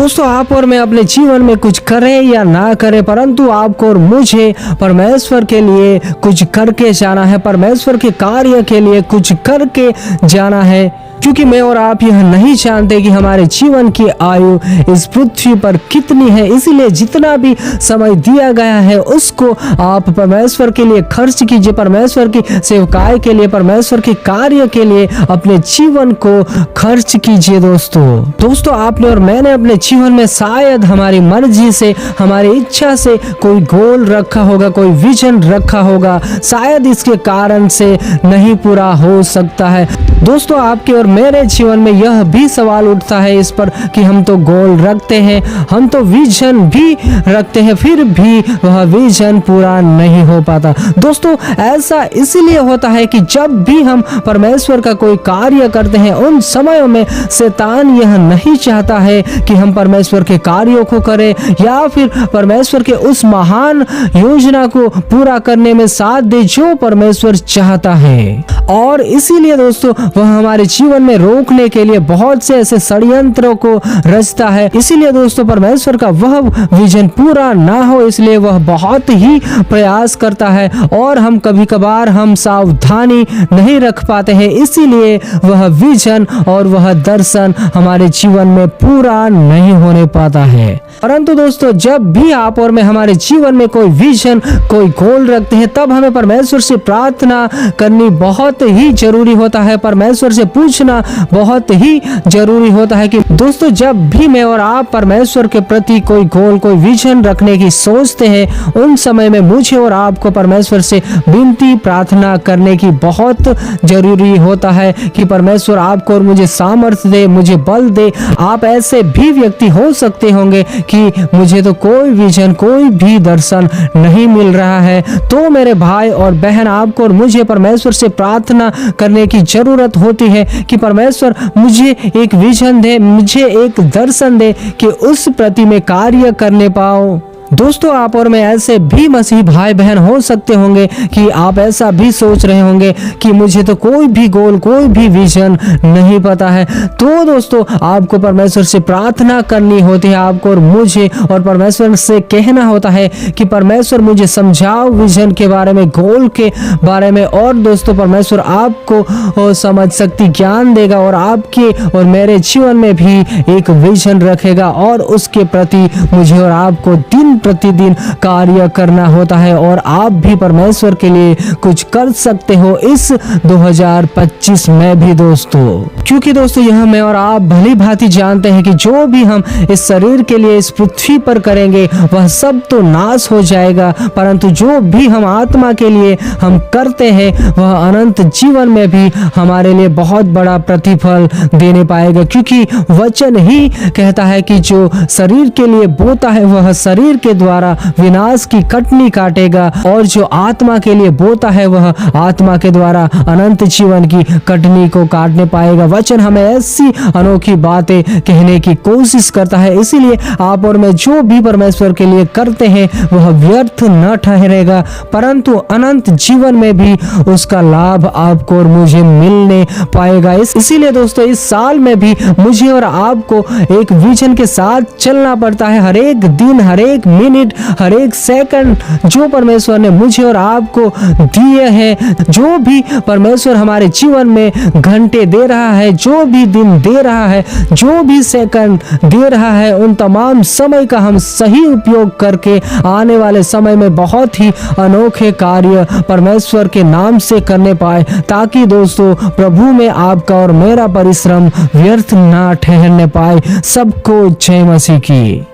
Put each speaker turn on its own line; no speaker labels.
दोस्तों, आप और मैं अपने जीवन में कुछ करें या ना करें, परंतु आपको और मुझे परमेश्वर के लिए कुछ करके जाना है, परमेश्वर के कार्य के लिए कुछ करके जाना है। क्योंकि मैं और आप यह नहीं जानते कि हमारे जीवन की आयु इस पृथ्वी पर कितनी है, इसीलिए जितना भी समय दिया गया है उसको आप परमेश्वर के लिए खर्च कीजिए, परमेश्वर की सेवकाई के लिए, परमेश्वर के कार्य के लिए अपने जीवन को खर्च कीजिए। दोस्तों, आपने और मैंने अपने जीवन में शायद हमारी मर्जी से, हमारी इच्छा से कोई गोल रखा होगा, कोई विजन रखा होगा, शायद इसके कारण से नहीं पूरा हो सकता है। दोस्तों, आपके और मेरे जीवन में यह भी सवाल उठता है इस पर कि हम तो गोल रखते हैं, हम तो विजन भी रखते हैं, फिर भी वह विजन पूरा नहीं हो पाता। दोस्तों, ऐसा इसलिए होता है कि जब भी हम परमेश्वर का कोई कार्य करते हैं उन समयों में शैतान यह नहीं चाहता है कि हम परमेश्वर के कार्यों को करें या फिर परमेश्वर के उस महान योजना को पूरा करने में साथ दे जो परमेश्वर चाहता है। और इसीलिए दोस्तों, वह हमारे जीवन में रोकने के लिए बहुत से ऐसे षड्यंत्रों को रचता है। इसीलिए दोस्तों, परमेश्वर का वह विजन पूरा ना हो इसलिए वह बहुत ही प्रयास करता है और हम कभी कभार हम सावधानी नहीं रख पाते हैं, इसीलिए वह विजन और वह दर्शन हमारे जीवन में पूरा नहीं होने पाता है। परंतु दोस्तों, जब भी आप और मैं हमारे जीवन में कोई विजन, कोई गोल रखते हैं, तब हमें परमेश्वर से प्रार्थना करनी बहुत ही जरूरी होता है, परमेश्वर से पूछना बहुत ही जरूरी होता है। कि दोस्तों, जब भी मैं और आप परमेश्वर के प्रति कोई गोल, कोई विजन रखने की सोचते हैं, उन समय में मुझे और आपको परमेश्वर से विनती प्रार्थना करने की बहुत जरूरी होता है कि परमेश्वर आपको और मुझे सामर्थ्य दे, मुझे बल दे। आप ऐसे भी व्यक्ति हो सकते होंगे कि मुझे तो कोई विजन, कोई भी दर्शन नहीं मिल रहा है, तो मेरे भाई और बहन, आपको और मुझे परमेश्वर से प्रार्थना करने की जरूरत होती है कि परमेश्वर मुझे एक विजन दे, मुझे एक दर्शन दे कि उस प्रति में कार्य करने पाऊं। दोस्तों, आप और मैं ऐसे भी मसीह भाई बहन हो सकते होंगे कि आप ऐसा भी सोच रहे होंगे कि मुझे तो कोई भी गोल, कोई भी विजन नहीं पता है। तो दोस्तों, आपको परमेश्वर से प्रार्थना करनी होती है, आपको और मुझे, और परमेश्वर से कहना होता है कि परमेश्वर मुझे समझाओ विजन के बारे में, गोल के बारे में। और दोस्तों, परमेश्वर आपको समझ शक्ति ज्ञान देगा और आपके और मेरे जीवन में भी एक विजन रखेगा और उसके प्रति मुझे और आपको दिन प्रतिदिन कार्य करना होता है और आप भी परमेश्वर के लिए कुछ कर सकते हो इस 2025 में भी दोस्तों। क्योंकि दोस्तों, यह मैं और आप भली भांति जानते हैं कि जो भी हम इस शरीर के लिए इस पृथ्वी पर करेंगे वह सब तो नाश हो जाएगा, परंतु जो भी हम आत्मा के लिए हम करते हैं वह अनंत जीवन में भी हमारे लिए बहुत बड़ा प्रतिफल देने पाएगा। क्योंकि वचन ही कहता है कि जो शरीर के लिए बोता है वह शरीर के द्वारा विनाश की कटनी काटेगा और जो आत्मा के लिए बोता है वह आत्मा के द्वारा अनंत जीवन की कटनी को काटने पाएगा। वचन हमें ऐसी अनोखी बातें कहने की कोशिश करता है, इसीलिए आप और मैं जो भी परमेश्वर के लिए करते हैं वह व्यर्थ न ठहरेगा, परंतु अनंत जीवन में भी उसका लाभ आपको और मुझे मिलने पाएगा। इसीलिए दोस्तों, इस साल में भी मुझे और आपको एक विजन के साथ चलना पड़ता है। हर एक दिन, हर एक मिनट, हर एक सेकंड जो परमेश्वर ने मुझे और आपको दिए हैं, जो भी परमेश्वर हमारे जीवन में घंटे दे रहा है, जो भी दिन दे रहा है, जो भी सेकंड दे रहा है, उन तमाम समय का हम सही उपयोग करके आने वाले समय में बहुत ही अनोखे कार्य परमेश्वर के नाम से करने पाए, ताकि दोस्तों प्रभु में आपका और मेरा परिश्रम व्यर्थ ना ठहरने पाए। सबको जय मसीह की।